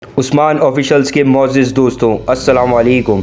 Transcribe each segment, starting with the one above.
Usman officials के मोअज़्ज़िज़ दोस्तों, अस्सलाम वालेकुम।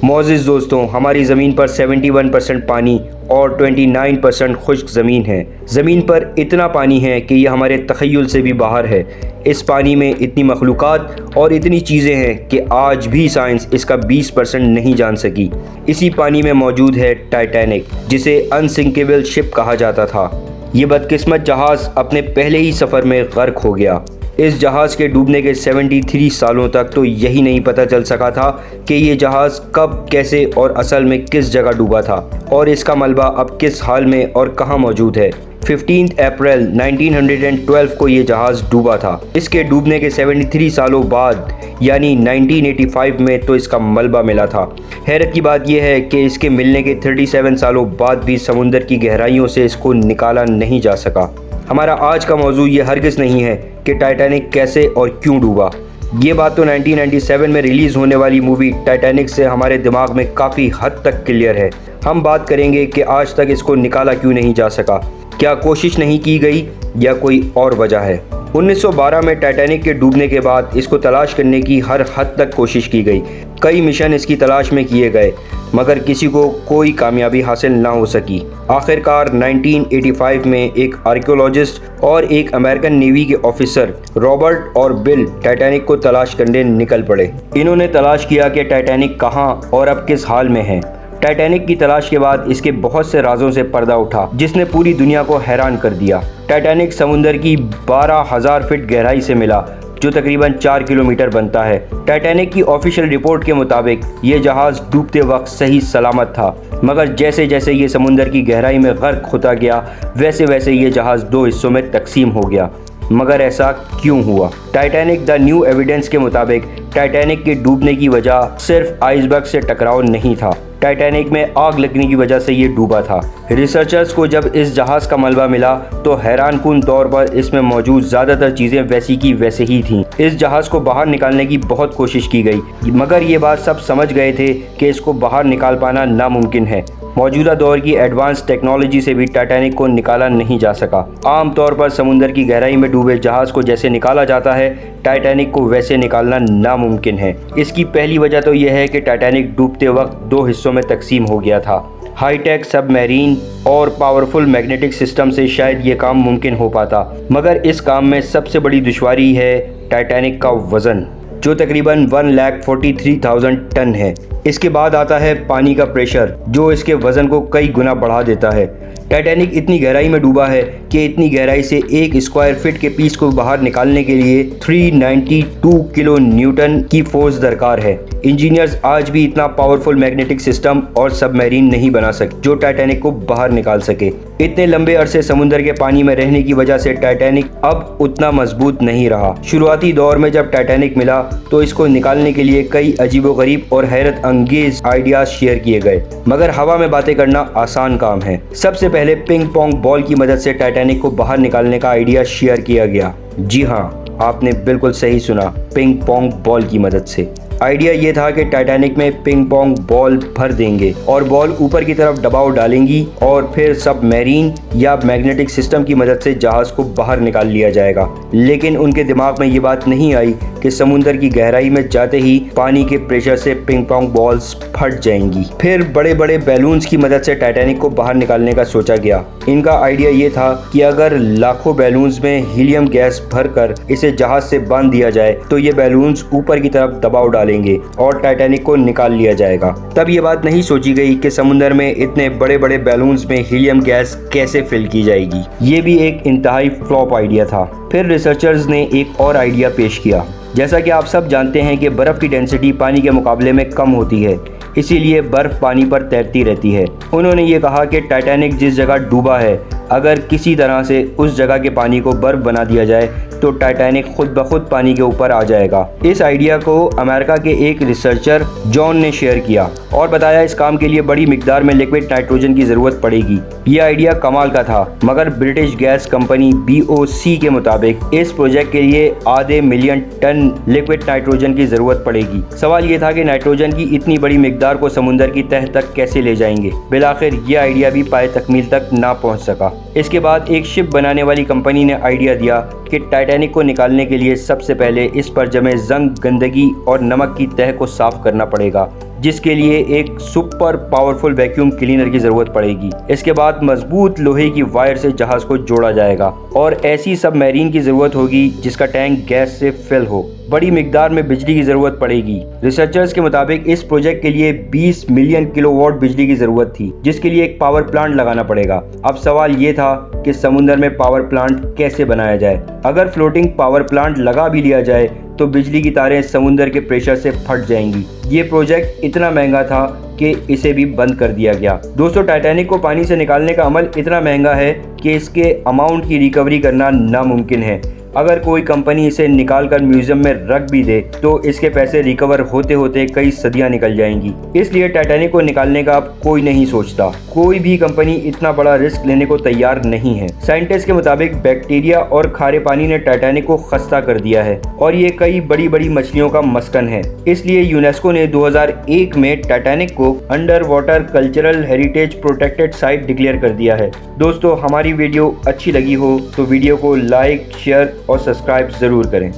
मोअज़्ज़िज़ दोस्तों, हमारी ज़मीन पर 71% पानी और 29% खुश्क ज़मीन है। ज़मीन पर इतना पानी है कि यह हमारे तख़य्युल से भी बाहर है। इस पानी में इतनी मखलूक़ात और इतनी चीज़ें हैं कि आज भी साइंस इसका 20% नहीं जान सकी। इसी पानी में मौजूद है टाइटैनिक, जिसे अनसिंकेबल शिप कहा जाता था। ये बदकिस्मत जहाज़ अपने पहले ही सफ़र में गर्क हो गया। इस जहाज़ के डूबने के 73 सालों तक तो यही नहीं पता चल सका था कि ये जहाज़ कब, कैसे और असल में किस जगह डूबा था और इसका मलबा अब किस हाल में और कहाँ मौजूद है। 15 अप्रैल 1912 को ये जहाज़ डूबा था। इसके डूबने के 73 सालों बाद यानी 1985 में तो इसका मलबा मिला था। हैरत की बात यह है कि इसके मिलने के 37 सालों बाद भी समुंदर की गहराइयों से इसको निकाला नहीं जा सका। हमारा आज का मौजू ये हरगिज़ नहीं है कि टाइटैनिक कैसे और क्यों डूबा। ये बात तो 1997 में रिलीज़ होने वाली मूवी टाइटैनिक से हमारे दिमाग में काफ़ी हद तक क्लियर है। हम बात करेंगे कि आज तक इसको निकाला क्यों नहीं जा सका, क्या कोशिश नहीं की गई या कोई और वजह है। 1912 में टाइटैनिक के डूबने के बाद इसको तलाश करने की हर हद तक कोशिश की गई। कई मिशन इसकी तलाश में किए गए, मगर किसी को कोई कामयाबी हासिल ना हो सकी। आखिरकार 1985 में एक आर्कियोलॉजिस्ट और एक अमेरिकन नेवी के ऑफिसर रॉबर्ट और बिल टाइटैनिक को तलाश करने निकल पड़े। इन्होंने तलाश किया कि टाइटैनिक कहाँ और अब किस हाल में है। टाइटैनिक की तलाश के बाद इसके बहुत से राजों से पर्दा उठा, जिसने पूरी दुनिया को हैरान कर दिया। टाइटैनिक समुंदर की 12,000 फीट गहराई से मिला, जो तकरीबन 4 किलोमीटर बनता है। टाइटैनिक की ऑफिशियल रिपोर्ट के मुताबिक ये जहाज़ डूबते वक्त सही सलामत था, मगर जैसे जैसे ये समुंदर की गहराई में गर्क होता गया, वैसे वैसे ये जहाज़ 2 हिस्सों में तकसीम हो गया। मगर ऐसा क्यों हुआ? टाइटैनिक द न्यू एविडेंस के मुताबिक टाइटैनिक के डूबने की वजह सिर्फ आइसबर्ग से टकराव नहीं था। टाइटैनिक में आग लगने की वजह से ये डूबा था। रिसर्चर्स को जब इस जहाज़ का मलबा मिला तो हैरानकुन तौर पर इसमें मौजूद ज़्यादातर चीज़ें वैसी की वैसे ही थीं। इस जहाज़ को बाहर निकालने की बहुत कोशिश की गई, मगर ये बात सब समझ गए थे कि इसको बाहर निकाल पाना नामुमकिन है। मौजूदा दौर की एडवांस टेक्नोलॉजी से भी टाइटैनिक को निकाला नहीं जा सका। आम तौर पर समुंदर की गहराई में डूबे जहाज़ को जैसे निकाला जाता है, टाइटैनिक को वैसे निकालना नामुमकिन है। इसकी पहली वजह तो यह है कि टाइटैनिक डूबते वक्त 2 हिस्सों में तकसीम हो गया था। हाईटेक सबमरीन और पावरफुल मैग्नेटिक सिस्टम से शायद ये काम मुमकिन हो पाता, मगर इस काम में सबसे बड़ी दुश्वारी है टाइटैनिक का वज़न, जो तकरीबन 1,43,000 टन है। इसके बाद आता है पानी का प्रेशर, जो इसके वज़न को कई गुना बढ़ा देता है। टाइटैनिक इतनी गहराई में डूबा है कि इतनी गहराई से 1 स्क्वायर फीट के पीस को बाहर निकालने के लिए 392 किलो न्यूटन की फोर्स दरकार है। इंजीनियर्स आज भी इतना पावरफुल मैग्नेटिक सिस्टम और सबमरीन नहीं बना सके जो टाइटैनिक को बाहर निकाल सके। इतने लंबे अरसे समुद्र के पानी में रहने की वजह से टाइटैनिक अब उतना मजबूत नहीं रहा। शुरुआती दौर में जब टाइटैनिक मिला तो इसको निकालने के लिए कई अजीबोगरीब और हैरत अंगेज आइडियाज शेयर किए गए, मगर हवा में बातें करना आसान काम है। सबसे पहले पिंग पोंग बॉल की मदद से टाइटैनिक को बाहर निकालने का आइडिया शेयर किया गया। जी हाँ, आपने बिल्कुल सही सुना, पिंग पोंग बॉल की मदद से। आइडिया ये था कि टाइटैनिक में पिंग पोंग बॉल भर देंगे और बॉल ऊपर की तरफ दबाव डालेंगी और फिर सबमरीन या मैग्नेटिक सिस्टम की मदद से जहाज़ को बाहर निकाल लिया जाएगा। लेकिन उनके दिमाग में ये बात नहीं आई कि समुंदर की गहराई में जाते ही पानी के प्रेशर से पिंग पोंग बॉल्स फट जाएंगी। फिर बड़े बड़े बैलून्स की मदद से टाइटैनिक को बाहर निकालने का सोचा गया। इनका आइडिया ये था कि अगर लाखों बैलून्स में हीलियम गैस भरकर इसे जहाज से बांध दिया जाए तो ये बैलून्स ऊपर की तरफ दबाव डालेंगे और टाइटैनिक को निकाल लिया जाएगा। तब ये बात नहीं सोची गई कि समुंदर में इतने बड़े बड़े बैलून्स में हीलियम गैस कैसे फिल की जाएगी। ये भी एक इंतहाई फ्लॉप आइडिया था। फिर रिसर्चर्स ने एक और आइडिया पेश किया। जैसा कि आप सब जानते हैं कि बर्फ़ की डेंसिटी पानी के मुकाबले में कम होती है, इसीलिए बर्फ़ पानी पर तैरती रहती है। उन्होंने ये कहा कि टाइटैनिक जिस जगह डूबा है, अगर किसी तरह से उस जगह के पानी को बर्फ़ बना दिया जाए तो टाइटैनिक खुद ब खुद पानी के ऊपर आ जाएगा। इस आइडिया को अमेरिका के एक रिसर्चर जॉन ने शेयर किया और बताया इस काम के लिए बड़ी मिकदार में लिक्विड नाइट्रोजन की ज़रूरत पड़ेगी। ये आइडिया कमाल का था, मगर ब्रिटिश गैस कंपनी BOC के मुताबिक इस प्रोजेक्ट के लिए आधे मिलियन टन लिक्विड नाइट्रोजन की ज़रूरत पड़ेगी। सवाल ये था कि नाइट्रोजन की इतनी बड़ी मिकदार को समुंदर की तह तक कैसे ले जाएंगे। बिलाखिर ये आइडिया भी पाए तकमील तक ना पहुँच सका। इसके बाद एक शिप बनाने वाली कंपनी ने आइडिया दिया कि टाइटैनिक को निकालने के लिए सबसे पहले इस पर जमे जंग, गंदगी और नमक की तह को साफ करना पड़ेगा, जिसके लिए एक सुपर पावरफुल वैक्यूम क्लीनर की ज़रूरत पड़ेगी। इसके बाद मजबूत लोहे की वायर से जहाज को जोड़ा जाएगा और ऐसी सबमरीन की ज़रूरत होगी जिसका टैंक गैस से फिल हो। बड़ी मिकदार में बिजली की ज़रूरत पड़ेगी। रिसर्चर्स के मुताबिक इस प्रोजेक्ट के लिए 20 मिलियन किलोवाट बिजली की ज़रूरत थी, जिसके लिए एक पावर प्लांट लगाना पड़ेगा। अब सवाल ये था कि समुद्र में पावर प्लांट कैसे बनाया जाए। अगर फ्लोटिंग पावर प्लांट लगा भी लिया जाए तो बिजली की तारें समुद्र के प्रेशर से फट जाएंगी। ये प्रोजेक्ट इतना महंगा था कि इसे भी बंद कर दिया गया। दोस्तों, टाइटैनिक को पानी से निकालने का अमल इतना महंगा है कि इसके अमाउंट की रिकवरी करना नामुमकिन है। अगर कोई कंपनी इसे निकाल कर म्यूजियम में रख भी दे तो इसके पैसे रिकवर होते होते कई सदियां निकल जाएंगी। इसलिए टाइटैनिक को निकालने का अब कोई नहीं सोचता। कोई भी कंपनी इतना बड़ा रिस्क लेने को तैयार नहीं है। साइंटिस्ट के मुताबिक बैक्टीरिया और खारे पानी ने टाइटैनिक को खस्ता कर दिया है और ये कई बड़ी बड़ी मछलियों का मस्कन है। इसलिए यूनेस्को ने 2001 में टाइटैनिक को under water cultural heritage protected site declare कर दिया है। दोस्तों, हमारी वीडियो अच्छी लगी हो तो वीडियो को लाइक, शेयर और सब्सक्राइब ज़रूर करें।